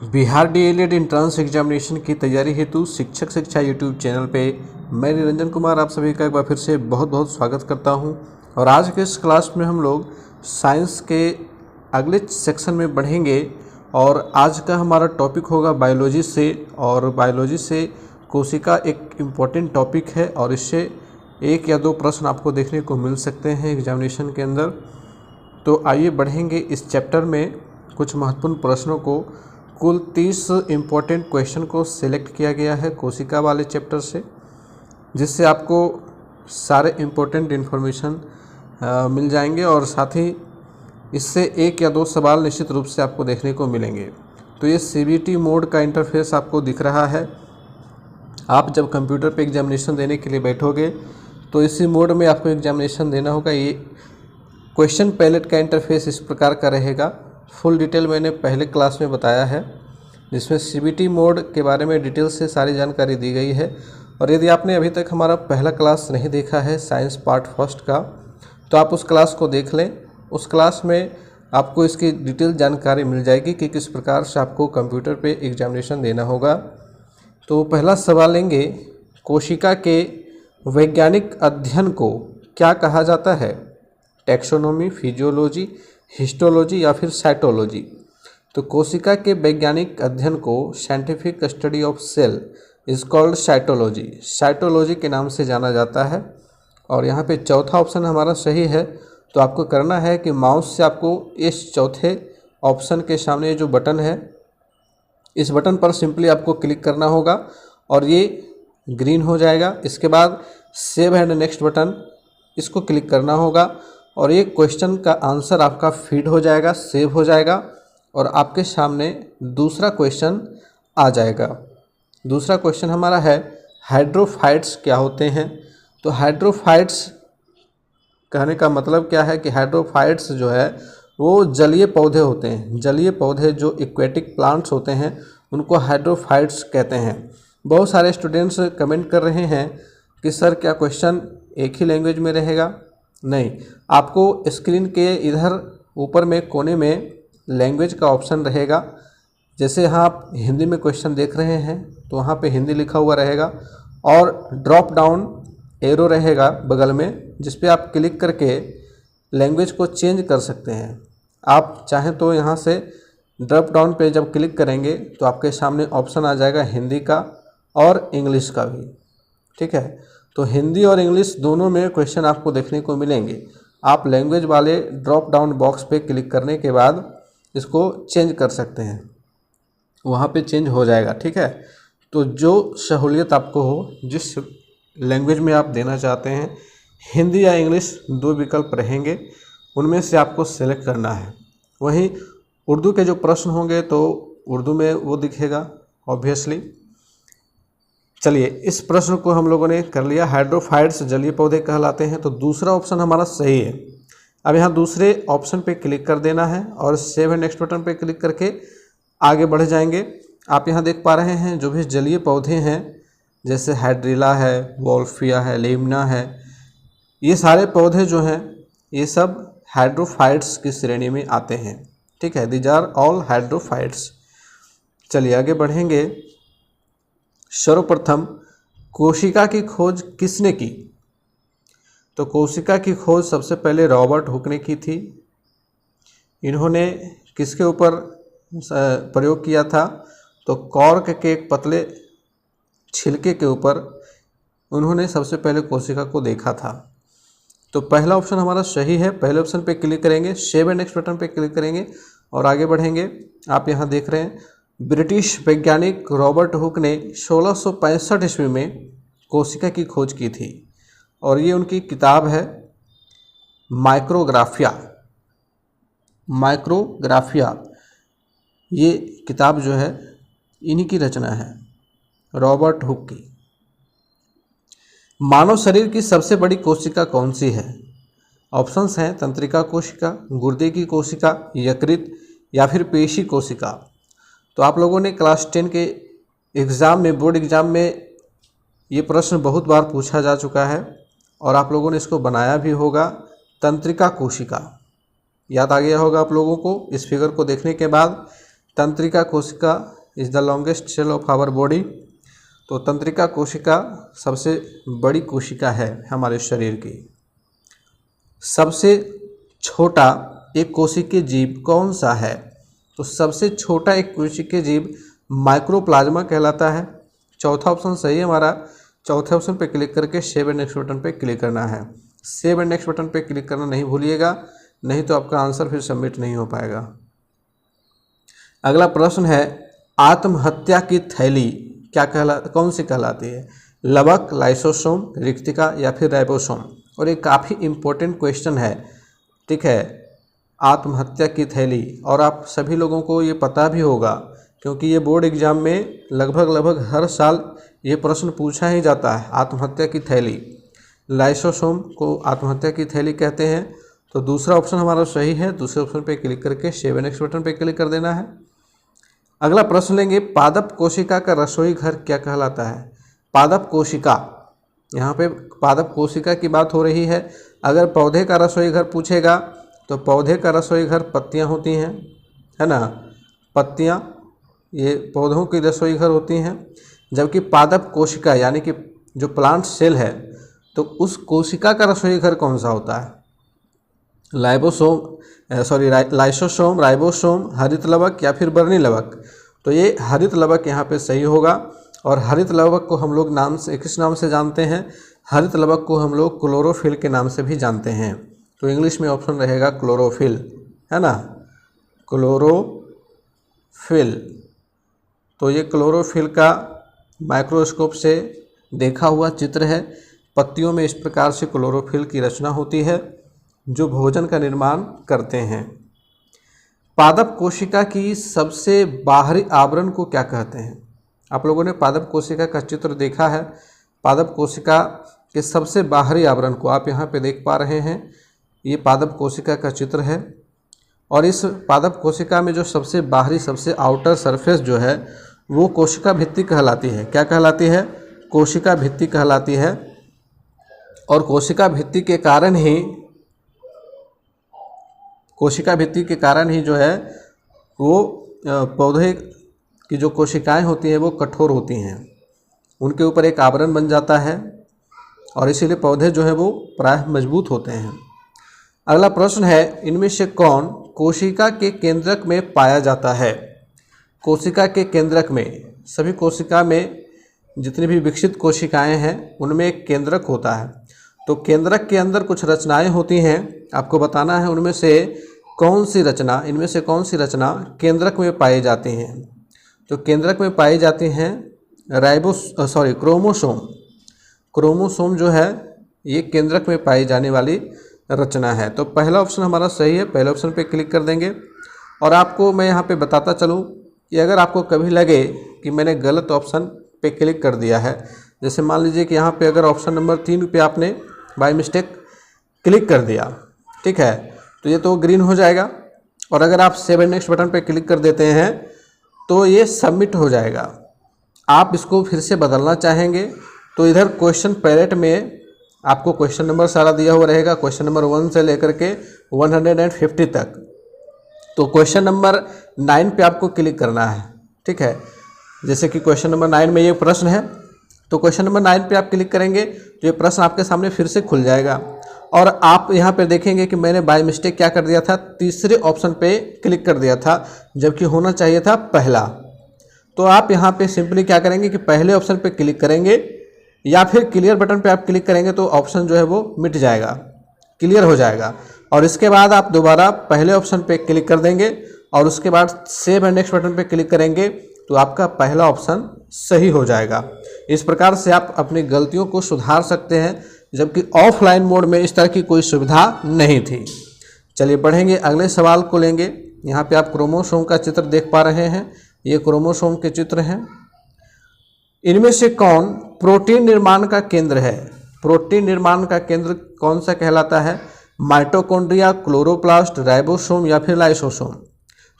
Bihar DElEd entrance examination की तैयारी हेतु शिक्षक शिक्षा यूट्यूब चैनल पे मैं निरंजन कुमार आप सभी का एक बार फिर से बहुत बहुत स्वागत करता हूं। और आज के इस क्लास में हम लोग साइंस के अगले सेक्शन में बढ़ेंगे और आज का हमारा टॉपिक होगा बायोलॉजी से। और बायोलॉजी से कोशिका एक इम्पॉर्टेंट टॉपिक है और इससे एक या दो प्रश्न आपको देखने को मिल सकते हैं एग्जामिनेशन के अंदर। तो आइए बढ़ेंगे इस चैप्टर में कुछ महत्वपूर्ण प्रश्नों को। कुल 30 इम्पोर्टेंट क्वेश्चन को सिलेक्ट किया गया है कोशिका वाले चैप्टर से, जिससे आपको सारे इम्पोर्टेंट इन्फॉर्मेशन मिल जाएंगे और साथ ही इससे एक या दो सवाल निश्चित रूप से आपको देखने को मिलेंगे। तो ये सीबीटी मोड का इंटरफेस आपको दिख रहा है। आप जब कंप्यूटर पे एग्जामिनेशन देने के लिए बैठोगे तो इसी मोड में आपको एग्जामिनेशन देना होगा। ये क्वेश्चन पैलेट का इंटरफेस इस प्रकार का रहेगा। फुल डिटेल मैंने पहले क्लास में बताया है, जिसमें सीबीटी मोड के बारे में डिटेल से सारी जानकारी दी गई है। और यदि आपने अभी तक हमारा पहला क्लास नहीं देखा है साइंस पार्ट फर्स्ट का, तो आप उस क्लास को देख लें। उस क्लास में आपको इसकी डिटेल जानकारी मिल जाएगी कि किस प्रकार से आपको कंप्यूटर पे एग्जामिनेशन देना होगा। तो पहला सवाल लेंगे, कोशिका के वैज्ञानिक अध्ययन को क्या कहा जाता है? टैक्सोनॉमी, फिजियोलॉजी, हिस्टोलॉजी या फिर साइटोलॉजी। तो कोशिका के वैज्ञानिक अध्ययन को scientific study of cell is called cytology, cytology के नाम से जाना जाता है। और यहाँ पे चौथा ऑप्शन हमारा सही है। तो आपको करना है कि माउस से आपको इस चौथे ऑप्शन के सामने जो बटन है, इस बटन पर सिंपली आपको क्लिक करना होगा और ये ग्रीन हो जाएगा। इसके बाद सेव एंड नेक्स्ट बटन, इसको क्लिक करना होगा और ये क्वेश्चन का आंसर आपका फीड हो जाएगा, सेव हो जाएगा और आपके सामने दूसरा क्वेश्चन आ जाएगा। दूसरा क्वेश्चन हमारा है, हाइड्रोफाइट्स क्या होते हैं? तो हाइड्रोफाइट्स कहने का मतलब क्या है कि हाइड्रोफाइट्स जो है वो जलीय पौधे होते हैं। जलीय पौधे जो एक्वेटिक प्लांट्स होते हैं उनको हाइड्रोफाइट्स कहते हैं। बहुत सारे स्टूडेंट्स कमेंट कर रहे हैं कि सर क्या क्वेश्चन एक ही लैंग्वेज में रहेगा? नहीं, आपको स्क्रीन के इधर ऊपर में कोने में लैंग्वेज का ऑप्शन रहेगा। जैसे यहाँ आप हिंदी में क्वेश्चन देख रहे हैं तो वहाँ पे हिंदी लिखा हुआ रहेगा और ड्रॉप डाउन एरो रहेगा बगल में, जिस पे आप क्लिक करके लैंग्वेज को चेंज कर सकते हैं। आप चाहें तो यहाँ से ड्रॉप डाउन पे जब क्लिक करेंगे तो आपके सामने ऑप्शन आ जाएगा हिंदी का और इंग्लिश का भी। ठीक है, तो हिंदी और इंग्लिश दोनों में क्वेश्चन आपको देखने को मिलेंगे। आप लैंग्वेज वाले ड्रॉप डाउन बॉक्स पे क्लिक करने के बाद इसको चेंज कर सकते हैं, वहाँ पे चेंज हो जाएगा। ठीक है, तो जो सहूलियत आपको हो, जिस लैंग्वेज में आप देना चाहते हैं, हिंदी या इंग्लिश दो विकल्प रहेंगे, उनमें से आपको सेलेक्ट करना है। वहीं उर्दू के जो प्रश्न होंगे तो उर्दू में वो दिखेगा ऑब्वियसली। चलिए, इस प्रश्न को हम लोगों ने कर लिया, हाइड्रोफाइट्स जलीय पौधे कहलाते हैं। तो दूसरा ऑप्शन हमारा सही है। अब यहाँ दूसरे ऑप्शन पे क्लिक कर देना है और सेव एंड नेक्स्ट बटन पे क्लिक करके आगे बढ़ जाएंगे। आप यहाँ देख पा रहे हैं जो भी जलीय पौधे हैं, जैसे हाइड्रिला है, वोल्फिया है, लेमना है, ये सारे पौधे जो हैं ये सब हाइड्रोफाइट्स की श्रेणी में आते हैं। ठीक है, दीज आर ऑल हाइड्रोफाइट्स। चलिए आगे बढ़ेंगे। सर्वप्रथम कोशिका की खोज किसने की? तो कोशिका की खोज सबसे पहले रॉबर्ट हुक ने की थी। इन्होंने किसके ऊपर प्रयोग किया था? तो कॉर्क के एक पतले छिलके के ऊपर उन्होंने सबसे पहले कोशिका को देखा था। तो पहला ऑप्शन हमारा सही है। पहले ऑप्शन पे क्लिक करेंगे, सेव एंड नेक्स्ट बटन पे क्लिक करेंगे और आगे बढ़ेंगे। आप यहाँ देख रहे हैं ब्रिटिश वैज्ञानिक रॉबर्ट हुक ने 1665 ईस्वी में कोशिका की खोज की थी और ये उनकी किताब है माइक्रोग्राफिया। माइक्रोग्राफिया ये किताब जो है इन्हीं की रचना है, रॉबर्ट हुक की। मानव शरीर की सबसे बड़ी कोशिका कौन सी है? ऑप्शंस हैं तंत्रिका कोशिका, गुर्दे की कोशिका, यकृत या फिर पेशी कोशिका। तो आप लोगों ने क्लास 10 के एग्ज़ाम में, बोर्ड एग्ज़ाम में ये प्रश्न बहुत बार पूछा जा चुका है और आप लोगों ने इसको बनाया भी होगा। तंत्रिका कोशिका, याद आ गया होगा आप लोगों को इस फिगर को देखने के बाद। तंत्रिका कोशिका is the longest cell of our body. तो तंत्रिका कोशिका सबसे बड़ी कोशिका है हमारे शरीर की। सबसे छोटा एक कोशिकीय जीव कौन सा है? तो सबसे छोटा एक कोशिकीय जीव माइक्रोप्लाज्मा कहलाता है। चौथा ऑप्शन सही है हमारा। चौथे ऑप्शन पे क्लिक करके सेव एंड नेक्स्ट बटन पे क्लिक करना है। सेव एंड नेक्स्ट बटन पे क्लिक करना नहीं भूलिएगा, नहीं तो आपका आंसर फिर सबमिट नहीं हो पाएगा। अगला प्रश्न है, आत्महत्या की थैली कौन सी कहलाती है? लवक, लाइसोसोम, रिक्तिका या फिर राइबोसोम? और ये काफ़ी इम्पोर्टेंट क्वेश्चन है, ठीक है। आत्महत्या की थैली, और आप सभी लोगों को ये पता भी होगा क्योंकि ये बोर्ड एग्जाम में लगभग हर साल ये प्रश्न पूछा ही जाता है। आत्महत्या की थैली, लाइसोसोम को आत्महत्या की थैली कहते हैं। तो दूसरा ऑप्शन हमारा सही है। दूसरे ऑप्शन पे क्लिक करके सेव एंड नेक्स्ट बटन पे क्लिक कर देना है। अगला प्रश्न लेंगे, पादप कोशिका का रसोई घर क्या कहलाता है? पादप कोशिका, यहाँ पे पादप कोशिका की बात हो रही है। अगर पौधे का रसोई घर पूछेगा तो पौधे का रसोई घर पत्तियाँ होती हैं, है ना। पत्तियाँ ये पौधों की रसोई घर होती हैं। जबकि पादप कोशिका यानी कि जो प्लांट सेल है, तो उस कोशिका का रसोई घर कौन सा होता है? लाइसोसोम, राइबोसोम, हरित लवक या फिर बर्नी लवक? तो ये हरित लवक यहाँ पे सही होगा। और हरित लवक को हम लोग किस नाम से जानते हैं? हरित लवक को हम लोग क्लोरोफिल के नाम से भी जानते हैं। तो इंग्लिश में ऑप्शन रहेगा क्लोरोफिल, है ना, क्लोरोफिल। तो ये क्लोरोफिल का माइक्रोस्कोप से देखा हुआ चित्र है। पत्तियों में इस प्रकार से क्लोरोफिल की रचना होती है जो भोजन का निर्माण करते हैं। पादप कोशिका की सबसे बाहरी आवरण को क्या कहते हैं? आप लोगों ने पादप कोशिका का चित्र देखा है। पादप कोशिका के सबसे बाहरी आवरण को आप यहाँ पे देख पा रहे हैं। ये पादप कोशिका का चित्र है। और इस पादप कोशिका में जो सबसे बाहरी, सबसे आउटर सरफेस जो है वो कोशिका भित्ति कहलाती है। क्या कहलाती है? कोशिका भित्ति कहलाती है। और कोशिका भित्ति के कारण ही जो है वो पौधे की जो कोशिकाएं होती हैं वो कठोर होती हैं, उनके ऊपर एक आवरण बन जाता है और इसीलिए पौधे जो है वो प्रायः मजबूत होते हैं। अगला प्रश्न है, इनमें से कौन कोशिका के केंद्रक में पाया जाता है? कोशिका के केंद्रक में, सभी कोशिका में जितनी भी विकसित कोशिकाएं हैं उनमें एक केंद्रक होता है। तो केंद्रक के अंदर कुछ रचनाएं होती हैं, आपको बताना है उनमें से कौन सी रचना, इनमें से कौन सी रचना केंद्रक में पाई जाती हैं। तो केंद्रक में पाई जाती हैं क्रोमोसोम। क्रोमोसोम जो है ये केंद्रक में पाई जाने वाली रचना है। तो पहला ऑप्शन हमारा सही है, पहले ऑप्शन पे क्लिक कर देंगे। और आपको मैं यहाँ पे बताता चलूँ कि अगर आपको कभी लगे कि मैंने गलत ऑप्शन पे क्लिक कर दिया है, जैसे मान लीजिए कि यहाँ पे अगर ऑप्शन नंबर 3 पे आपने बाय मिस्टेक क्लिक कर दिया, ठीक है, तो ये तो ग्रीन हो जाएगा। और अगर आप सेव एंड नेक्स्ट बटन पे क्लिक कर देते हैं तो ये सबमिट हो जाएगा। आप इसको फिर से बदलना चाहेंगे तो इधर क्वेश्चन पैलेट में आपको क्वेश्चन नंबर सारा दिया हुआ रहेगा, क्वेश्चन नंबर 1 से लेकर के 150 तक। तो क्वेश्चन नंबर 9 पे आपको क्लिक करना है, ठीक है। जैसे कि क्वेश्चन नंबर 9 में ये प्रश्न है, तो क्वेश्चन नंबर 9 पे आप क्लिक करेंगे तो ये प्रश्न आपके सामने फिर से खुल जाएगा। और आप यहाँ पे देखेंगे कि मैंने बाय मिस्टेक क्या कर दिया था, तीसरे ऑप्शन पे क्लिक कर दिया था, जबकि होना चाहिए था पहला। तो आप यहाँ पे सिंपली क्या करेंगे कि पहले ऑप्शन पे क्लिक करेंगे या फिर क्लियर बटन पे आप क्लिक करेंगे तो ऑप्शन जो है वो मिट जाएगा, क्लियर हो जाएगा। और इसके बाद आप दोबारा पहले ऑप्शन पे क्लिक कर देंगे और उसके बाद सेव एंड नेक्स्ट बटन पे क्लिक करेंगे तो आपका पहला ऑप्शन सही हो जाएगा। इस प्रकार से आप अपनी गलतियों को सुधार सकते हैं, जबकि ऑफलाइन मोड में इस तरह की कोई सुविधा नहीं थी। चलिए बढ़ेंगे, अगले सवाल को लेंगे। यहाँ पे आप क्रोमोसोम का चित्र देख पा रहे हैं, ये क्रोमोसोम के चित्र हैं। इनमें से कौन प्रोटीन निर्माण का केंद्र है? प्रोटीन निर्माण का केंद्र कौन सा कहलाता है? माइटोकॉन्ड्रिया, क्लोरोप्लास्ट, राइबोसोम या फिर लाइसोसोम?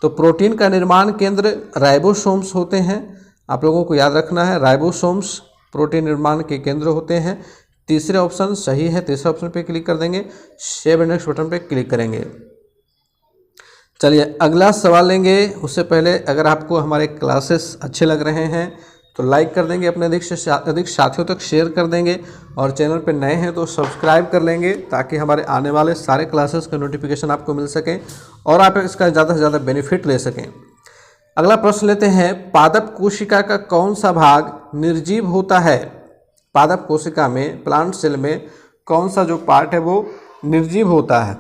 तो प्रोटीन का निर्माण केंद्र राइबोसोम्स होते हैं। आप लोगों को याद रखना है, राइबोसोम्स प्रोटीन निर्माण के केंद्र होते हैं। तीसरे ऑप्शन सही है, तीसरे ऑप्शन पे क्लिक कर देंगे, सेव एंड नेक्स्ट बटन पे क्लिक करेंगे। चलिए अगला सवाल लेंगे। उससे पहले अगर आपको हमारे क्लासेस अच्छे लग रहे हैं तो लाइक कर देंगे, अपने अधिक से अधिक साथियों तक शेयर कर देंगे, और चैनल पर नए हैं तो सब्सक्राइब कर लेंगे ताकि हमारे आने वाले सारे क्लासेस का नोटिफिकेशन आपको मिल सके और आप इसका ज़्यादा से ज़्यादा बेनिफिट ले सकें। अगला प्रश्न लेते हैं, पादप कोशिका का कौन सा भाग निर्जीव होता है? पादप कोशिका में, प्लांट सेल में कौन सा जो पार्ट है वो निर्जीव होता है?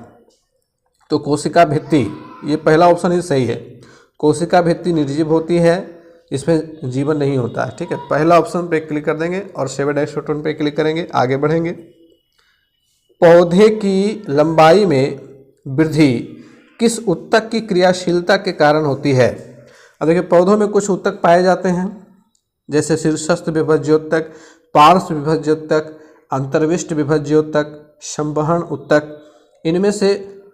तो कोशिका भित्ति, ये पहला ऑप्शन ही सही है। कोशिका भित्ति निर्जीव होती है, इसमें जीवन नहीं होता है। ठीक है, पहला ऑप्शन पे क्लिक कर देंगे और 7 बटन पे क्लिक करेंगे, आगे बढ़ेंगे। पौधे की लंबाई में वृद्धि किस ऊतक की क्रियाशीलता के कारण होती है? अब देखिए, पौधों में कुछ ऊतक पाए जाते हैं जैसे शीर्षस्थ विभज्योतक, पार्श्व विभज्योतक, अंतर्विष्ट विभज्योतक, संवहन ऊतक। इनमें से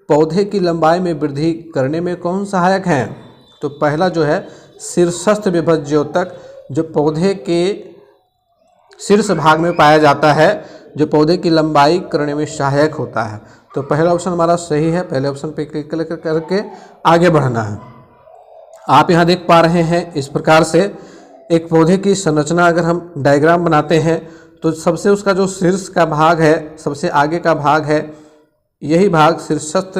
पौधे की लंबाई में वृद्धि करने में कौन सहायक हैं? तो पहला जो है शीर्षस्थ विभज्योतक, जो पौधे के शीर्ष भाग में पाया जाता है, जो पौधे की लंबाई करने में सहायक होता है। तो पहला ऑप्शन हमारा सही है, पहले ऑप्शन पे क्लिक करके आगे बढ़ना है। आप यहाँ देख पा रहे हैं इस प्रकार से एक पौधे की संरचना अगर हम डायग्राम बनाते हैं तो सबसे उसका जो शीर्ष का भाग है, सबसे आगे का भाग है, यही भाग शीर्षस्थ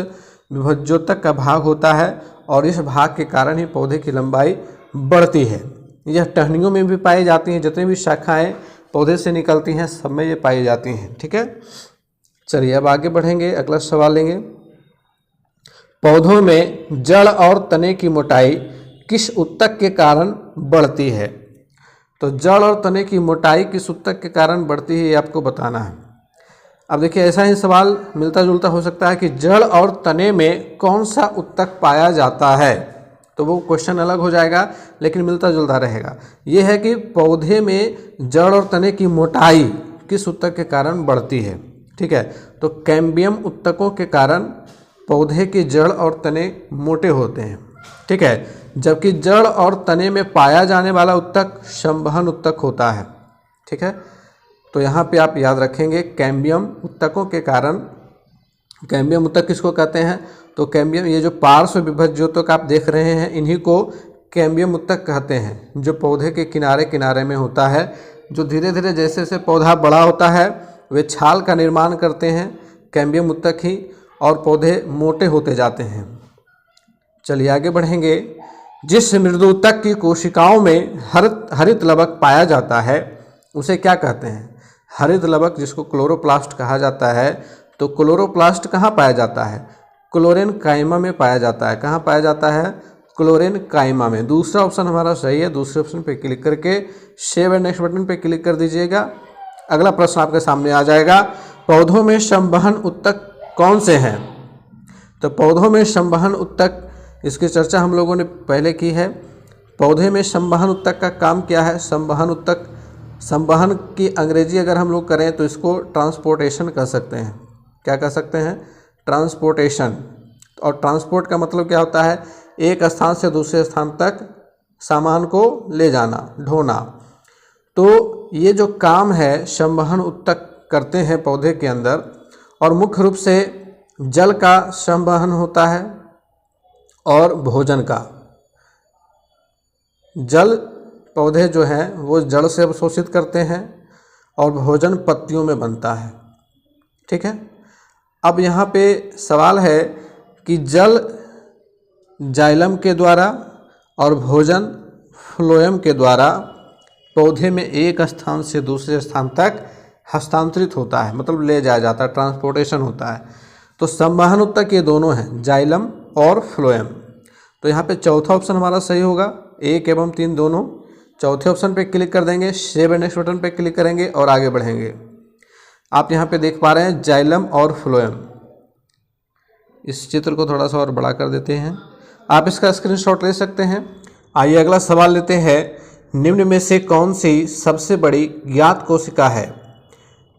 विभज्योतक का भाग होता है और इस भाग के कारण ही पौधे की लंबाई बढ़ती है। यह टहनियों में भी पाई जाती हैं, जितनी भी शाखाएं पौधे से निकलती हैं सब में ये पाई जाती हैं। ठीक है, चलिए अब आगे बढ़ेंगे, अगला सवाल लेंगे। पौधों में जड़ और तने की मोटाई किस ऊतक के कारण बढ़ती है? तो जड़ और तने की मोटाई किस ऊतक के कारण बढ़ती है ये आपको बताना है। अब देखिए, ऐसा ही सवाल मिलता जुलता हो सकता है कि जड़ और तने में कौन सा ऊतक पाया जाता है, तो वो क्वेश्चन अलग हो जाएगा लेकिन मिलता जुलता रहेगा। ये है कि पौधे में जड़ और तने की मोटाई किस ऊतक के कारण बढ़ती है। ठीक है, तो कैम्बियम ऊतकों के कारण पौधे की जड़ और तने मोटे होते हैं। ठीक है, जबकि जड़ और तने में पाया जाने वाला ऊतक संवहन ऊतक होता है। ठीक है, तो यहाँ पे आप याद रखेंगे कैम्बियम ऊतकों के कारण। कैम्बियम ऊतक किसको कहते हैं? तो कैम्बियम, ये जो पार्श्व विभज्योतक आप देख रहे हैं इन्हीं को कैम्बियम ऊतक कहते हैं, जो पौधे के किनारे किनारे में होता है, जो धीरे धीरे जैसे जैसे पौधा बड़ा होता है वे छाल का निर्माण करते हैं, कैम्बियम ऊतक ही, और पौधे मोटे होते जाते हैं। चलिए आगे बढ़ेंगे। जिस मृदुतक की कोशिकाओं में हरित लवक पाया जाता है उसे क्या कहते हैं? हरित लवक जिसको क्लोरोप्लास्ट कहा जाता है, तो क्लोरोप्लास्ट कहाँ पाया जाता है? क्लोरेन काइमा में पाया जाता है। कहाँ पाया जाता है? क्लोरेन काइमा में। दूसरा ऑप्शन हमारा सही है। दूसरे ऑप्शन पे क्लिक करके सेव एंड नेक्स्ट बटन पे क्लिक कर दीजिएगा। अगला प्रश्न आपके सामने आ जाएगा, पौधों में संवहन ऊतक कौन से हैं? तो पौधों में संवहन ऊतक, इसकी चर्चा हम लोगों ने पहले की है। पौधे में संवहन ऊतक का काम क्या है? संवहन ऊतक, संवहन की अंग्रेजी अगर हम लोग करें तो इसको ट्रांसपोर्टेशन कह सकते हैं। क्या कह सकते हैं? ट्रांसपोर्टेशन। और ट्रांसपोर्ट का मतलब क्या होता है? एक स्थान से दूसरे स्थान तक सामान को ले जाना, ढोना। तो ये जो काम है संवहन ऊतक करते हैं पौधे के अंदर, और मुख्य रूप से जल का संवहन होता है और भोजन का। जल पौधे जो हैं वो जड़ से अवशोषित करते हैं और भोजन पत्तियों में बनता है। ठीक है, अब यहाँ पे सवाल है कि जल जाइलम के द्वारा और भोजन फ्लोएम के द्वारा पौधे में एक स्थान से दूसरे स्थान तक हस्तांतरित होता है, मतलब ले जाया जाता है, ट्रांसपोर्टेशन होता है। तो संवहन ऊतक ये दोनों हैं, जाइलम और फ्लोएम। तो यहाँ पे चौथा ऑप्शन हमारा सही होगा, 1 एवं 3 दोनों। चौथे ऑप्शन पे क्लिक कर देंगे, सेव एंड नेक्स्ट बटन पे क्लिक करेंगे और आगे बढ़ेंगे। आप यहाँ पे देख पा रहे हैं जाइलम और फ्लोएम। इस चित्र को थोड़ा सा और बड़ा कर देते हैं, आप इसका स्क्रीनशॉट ले सकते हैं। आइए अगला सवाल लेते हैं, निम्न में से कौन सी सबसे बड़ी ज्ञात कोशिका है?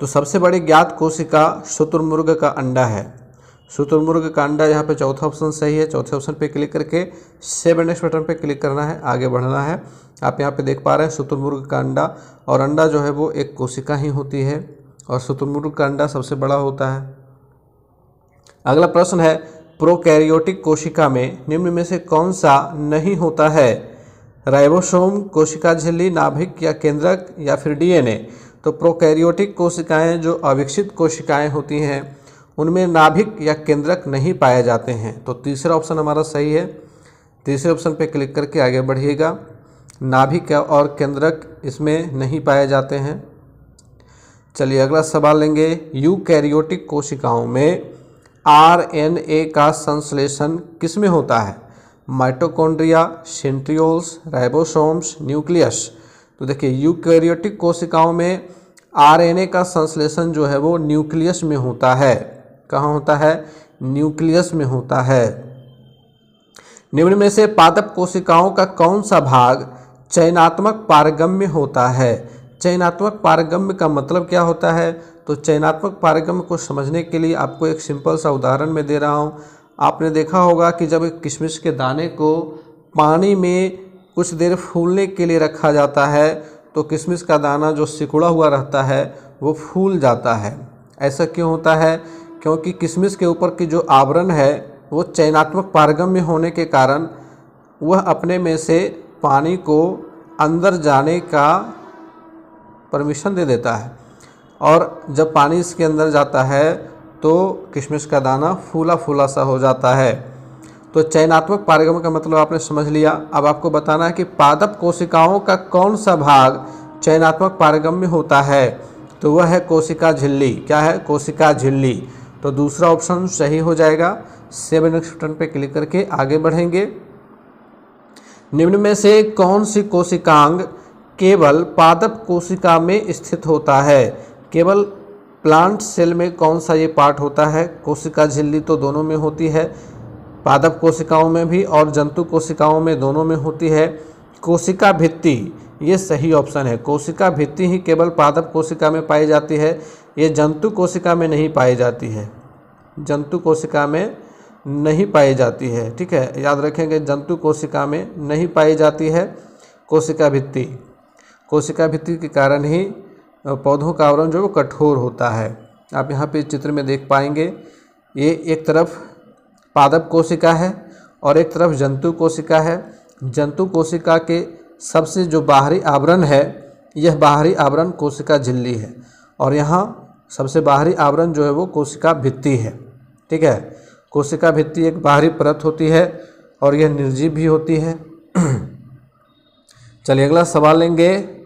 तो सबसे बड़ी ज्ञात कोशिका शुतुरमुर्ग का अंडा है। शुतुरमुर्ग का अंडा, यहाँ पे चौथा ऑप्शन सही है। चौथे ऑप्शन पे क्लिक करके सेव एंड नेक्स्ट बटन पे क्लिक करना है, आगे बढ़ना है। आप यहाँ पे देख पा रहे हैं शुतुरमुर्ग का अंडा, और अंडा जो है वो एक कोशिका ही होती है, और शुतुरमुर्ग का अंडा सबसे बड़ा होता है। अगला प्रश्न है, प्रोकैरियोटिक कोशिका में निम्न में से कौन सा नहीं होता है? राइबोसोम, कोशिका झिल्ली, नाभिक या केंद्रक या फिर डीएनए। तो प्रोकैरियोटिक कोशिकाएं जो अविकसित कोशिकाएं होती हैं उनमें नाभिक या केंद्रक नहीं पाए जाते हैं। तो तीसरा ऑप्शन हमारा सही है। तीसरे ऑप्शन पे क्लिक करके आगे बढ़िएगा। नाभिक और केंद्रक इसमें नहीं पाए जाते हैं। चलिए अगला सवाल लेंगे। यूकैरियोटिक कोशिकाओं में आरएनए का संश्लेषण किसमें होता है? Mitochondria, centrioles, ribosomes, nucleus. तो देखिए यूकैरियोटिक कोशिकाओं में आरएनए का संश्लेषण जो है वो न्यूक्लियस में होता है। कहाँ होता है? न्यूक्लियस में होता है। निम्न में से पादप कोशिकाओं का कौन सा भाग चयनात्मक पारगम्य होता है? चयनात्मक पारगम्य का मतलब क्या होता है? तो चयनात्मक पारगम्य को समझने के लिए आपको एक सिंपल सा उदाहरण मैं दे रहा हूँ। आपने देखा होगा कि जब एक किशमिश के दाने को पानी में कुछ देर फूलने के लिए रखा जाता है तो किशमिश का दाना जो सिकुड़ा हुआ रहता है वो फूल जाता है। ऐसा क्यों होता है? क्योंकि किशमिश के ऊपर की जो आवरण है वो चयनात्मक पारगम्य होने के कारण वह अपने में से पानी को अंदर जाने का परमिशन दे देता है, और जब पानी इसके अंदर जाता है तो किशमिश का दाना फूला फूला सा हो जाता है। तो चयनात्मक पारगम्य का मतलब आपने समझ लिया। अब आपको बताना है कि पादप कोशिकाओं का कौन सा भाग चयनात्मक पारगम्य होता है? तो वह है कोशिका झिल्ली। क्या है? कोशिका झिल्ली। तो दूसरा ऑप्शन सही हो जाएगा। 7 नेक्स्ट बटन पे क्लिक करके आगे बढ़ेंगे। निम्न में से कौन सी कोशिकांग केवल पादप कोशिका में स्थित होता है? केवल प्लांट सेल में कौन सा ये पार्ट होता है? कोशिका झिल्ली तो दोनों में होती है, पादप कोशिकाओं में भी और जंतु कोशिकाओं में दोनों में होती है। कोशिका भित्ति ये सही ऑप्शन है। कोशिका भित्ति ही केवल पादप कोशिका में पाई जाती है, ये जंतु कोशिका में नहीं पाई जाती है। जंतु कोशिका में नहीं पाई जाती है। ठीक है, याद रखेंगे, जंतु कोशिका में नहीं पाई जाती है कोशिका भित्ति। कोशिका भित्ति के कारण ही पौधों का आवरण जो वो कठोर होता है। आप यहाँ पे चित्र में देख पाएंगे, ये एक तरफ पादप कोशिका है और एक तरफ जंतु कोशिका है। जंतु कोशिका के सबसे जो बाहरी आवरण है, यह बाहरी आवरण कोशिका झिल्ली है, और यहाँ सबसे बाहरी आवरण जो है वो कोशिका भित्ति है। ठीक है, कोशिका भित्ति एक बाहरी परत होती है और यह निर्जीव भी होती है। चलिए अगला सवाल लेंगे।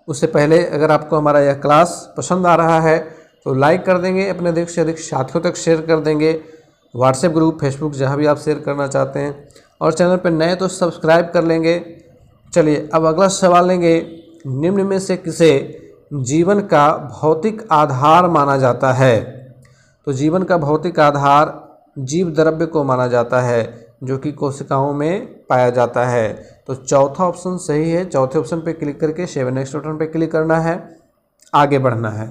उससे पहले अगर आपको हमारा यह क्लास पसंद आ रहा है तो लाइक कर देंगे, अपने अधिक से अधिक साथियों तक शेयर कर देंगे, व्हाट्सएप ग्रुप, फेसबुक, जहाँ भी आप शेयर करना चाहते हैं, और चैनल पर नए तो सब्सक्राइब कर लेंगे। चलिए अब अगला सवाल लेंगे। निम्न में से किसे जीवन का भौतिक आधार माना जाता है? तो जीवन का भौतिक आधार जीव द्रव्य को माना जाता है जो कि कोशिकाओं में पाया जाता है। तो चौथा ऑप्शन सही है। चौथे ऑप्शन पे क्लिक करके 7 नेक्स्ट बटन पे क्लिक करना है, आगे बढ़ना है।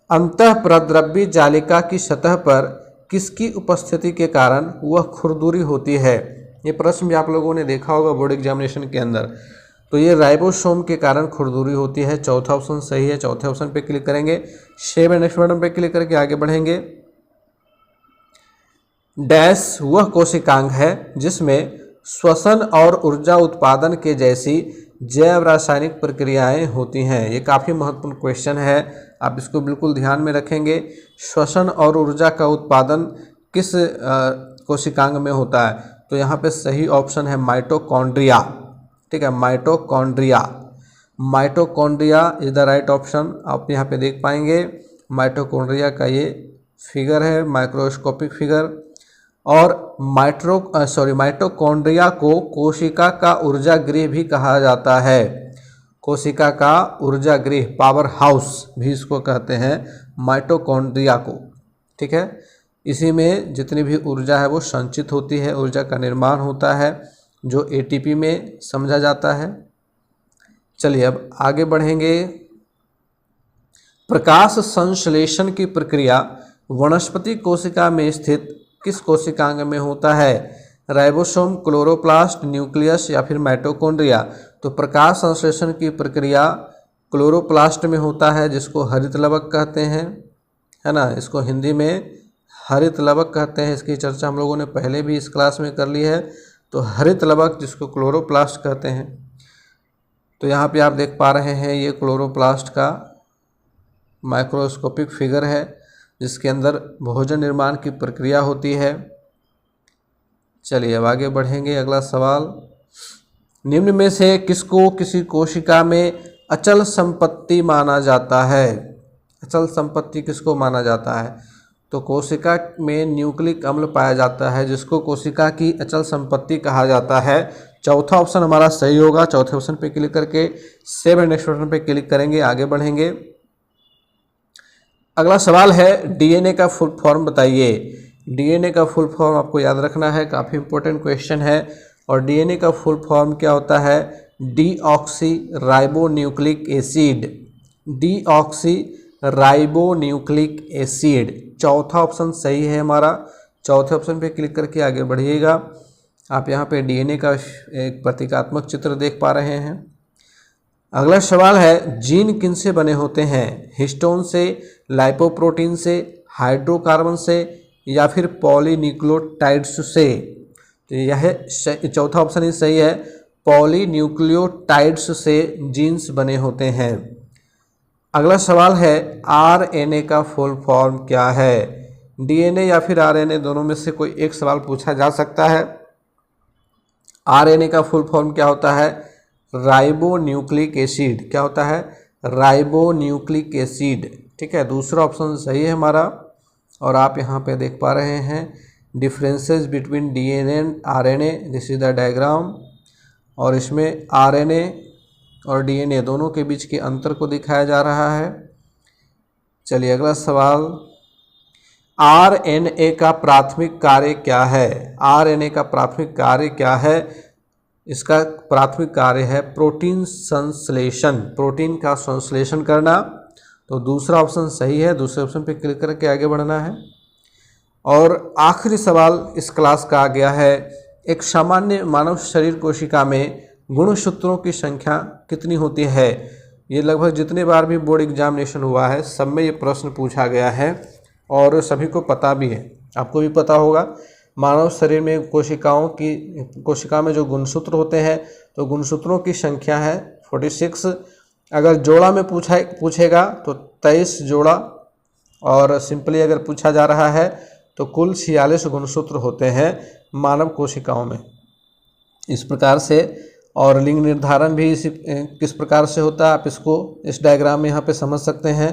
अंतःप्रद्रव्य जालिका की सतह पर किसकी उपस्थिति के कारण वह खुरदुरी होती है? ये प्रश्न भी आप लोगों ने देखा होगा बोर्ड एग्जामिनेशन के अंदर। तो ये राइबोसोम के कारण खुरदुरी होती है। चौथा ऑप्शन सही है। चौथे ऑप्शन पे क्लिक करेंगे, 7 नेक्स्ट बटन पे क्लिक करके आगे बढ़ेंगे। डैश वह कोशिकांग है जिसमें श्वसन और ऊर्जा उत्पादन के जैसी जैव रासायनिक प्रक्रियाएं होती हैं। ये काफ़ी महत्वपूर्ण क्वेश्चन है, आप इसको बिल्कुल ध्यान में रखेंगे। श्वसन और ऊर्जा का उत्पादन किस कोशिकांग में होता है? तो यहाँ पे सही ऑप्शन है माइटोकॉन्ड्रिया। ठीक है, mitochondria. Mitochondria is the right option. आप यहाँ पे देख पाएंगे माइटोकॉन्ड्रिया का ये फिगर है, माइक्रोस्कोपिक फिगर। और माइटोकॉन्ड्रिया को कोशिका का ऊर्जा गृह भी कहा जाता है। कोशिका का ऊर्जा गृह, पावर हाउस भी इसको कहते हैं माइटोकॉन्ड्रिया को। ठीक है, इसी में जितनी भी ऊर्जा है वो संचित होती है, ऊर्जा का निर्माण होता है जो एटीपी में समझा जाता है। चलिए अब आगे बढ़ेंगे। प्रकाश संश्लेषण की प्रक्रिया वनस्पति कोशिका में स्थित किस कोशिकांग में होता है? राइबोसोम, क्लोरोप्लास्ट, न्यूक्लियस या फिर माइटोकॉन्ड्रिया। तो प्रकाश संश्लेषण की प्रक्रिया क्लोरोप्लास्ट में होता है जिसको हरित लवक कहते हैं, है ना। इसको हिंदी में हरित लवक कहते हैं, इसकी चर्चा हम लोगों ने पहले भी इस क्लास में कर ली है। तो हरित लवक जिसको क्लोरोप्लास्ट कहते हैं, तो यहाँ पे आप देख पा रहे हैं ये क्लोरोप्लास्ट का माइक्रोस्कोपिक फिगर है जिसके अंदर भोजन निर्माण की प्रक्रिया होती है। चलिए अब आगे बढ़ेंगे। अगला सवाल, निम्न में से किसको किसी कोशिका में अचल संपत्ति माना जाता है? अचल संपत्ति किसको माना जाता है? तो कोशिका में न्यूक्लिक अम्ल पाया जाता है जिसको कोशिका की अचल संपत्ति कहा जाता है। चौथा ऑप्शन हमारा सही होगा। चौथे ऑप्शन पे क्लिक करके सेव एंड नेक्स्ट ऑप्शन पे क्लिक करेंगे, आगे बढ़ेंगे। अगला सवाल है, डीएनए का फुल फॉर्म बताइए। डीएनए का फुल फॉर्म आपको याद रखना है, काफ़ी इंपॉर्टेंट क्वेश्चन है। और डीएनए का फुल फॉर्म क्या होता है? Deoxy ribonucleic acid. Deoxy ribonucleic acid, चौथा ऑप्शन सही है हमारा। चौथे ऑप्शन पे क्लिक करके आगे बढ़िएगा। आप यहाँ पे डीएनए का एक प्रतीकात्मक चित्र देख पा रहे हैं। अगला सवाल है, जीन किन से बने होते हैं? हिस्टोन से, लाइपोप्रोटीन से, हाइड्रोकार्बन से या फिर पॉलीन्यूक्लियोटाइड्स से? तो यह चौथा ऑप्शन ही सही है, पॉलीन्यूक्लियोटाइड्स से जीन्स बने होते हैं। अगला सवाल है, आरएनए का फुल फॉर्म क्या है? डीएनए या फिर आरएनए दोनों में से कोई एक सवाल पूछा जा सकता है। आरएनए का फुल फॉर्म क्या होता है? Ribonucleic acid. क्या होता है? Ribonucleic acid. ठीक है, दूसरा ऑप्शन सही है हमारा। और आप यहाँ पे देख पा रहे हैं differences between DNA and RNA, this is the diagram. और इसमें आरएनए और डीएनए दोनों के बीच के अंतर को दिखाया जा रहा है। चलिए अगला सवाल, आरएनए का प्राथमिक कार्य क्या है? आरएनए का प्राथमिक कार्य क्या है? इसका प्राथमिक कार्य है प्रोटीन संश्लेषण, प्रोटीन का संश्लेषण करना। तो दूसरा ऑप्शन सही है, दूसरे ऑप्शन पे क्लिक करके आगे बढ़ना है। और आखिरी सवाल इस क्लास का आ गया है, एक सामान्य मानव शरीर कोशिका में गुणसूत्रों की संख्या कितनी होती है? ये लगभग जितने बार भी बोर्ड एग्जामिनेशन हुआ है सब में ये प्रश्न पूछा गया है और सभी को पता भी है, आपको भी पता होगा। मानव शरीर में कोशिका में जो गुणसूत्र होते हैं तो गुणसूत्रों की संख्या है 46। अगर जोड़ा में पूछेगा तो 23 जोड़ा, और सिंपली अगर पूछा जा रहा है तो कुल 46 गुणसूत्र होते हैं मानव कोशिकाओं में। इस प्रकार से, और लिंग निर्धारण भी किस प्रकार से होता है आप इसको इस डायग्राम में यहाँ पे समझ सकते हैं।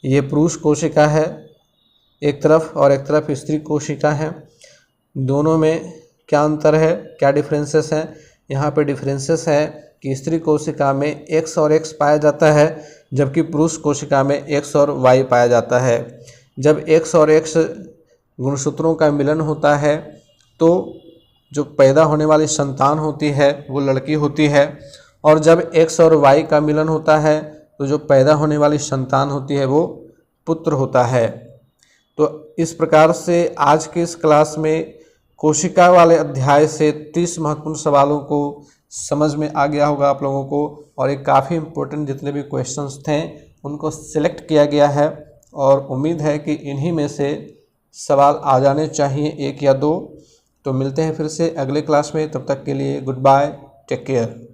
ये पुरुष कोशिका है एक तरफ और एक तरफ स्त्री कोशिका है, दोनों में क्या अंतर है, क्या डिफरेंसेस हैं? यहाँ पे डिफरेंसेस है कि स्त्री कोशिका में X और X पाया जाता है जबकि पुरुष कोशिका में X और Y पाया जाता है। जब X और X गुणसूत्रों का मिलन होता है तो जो पैदा होने वाली संतान होती है वो लड़की होती है, और जब X और Y का मिलन होता है तो जो पैदा होने वाली संतान होती है वो पुत्र होता है। तो इस प्रकार से आज के इस क्लास में कोशिका वाले अध्याय से 30 महत्वपूर्ण सवालों को समझ में आ गया होगा आप लोगों को, और एक काफ़ी इम्पोर्टेंट जितने भी क्वेश्चंस थे उनको सिलेक्ट किया गया है और उम्मीद है कि इन्हीं में से सवाल आ जाने चाहिए, एक या दो। तो मिलते हैं फिर से अगले क्लास में, तब तक के लिए गुड बाय, टेक केयर।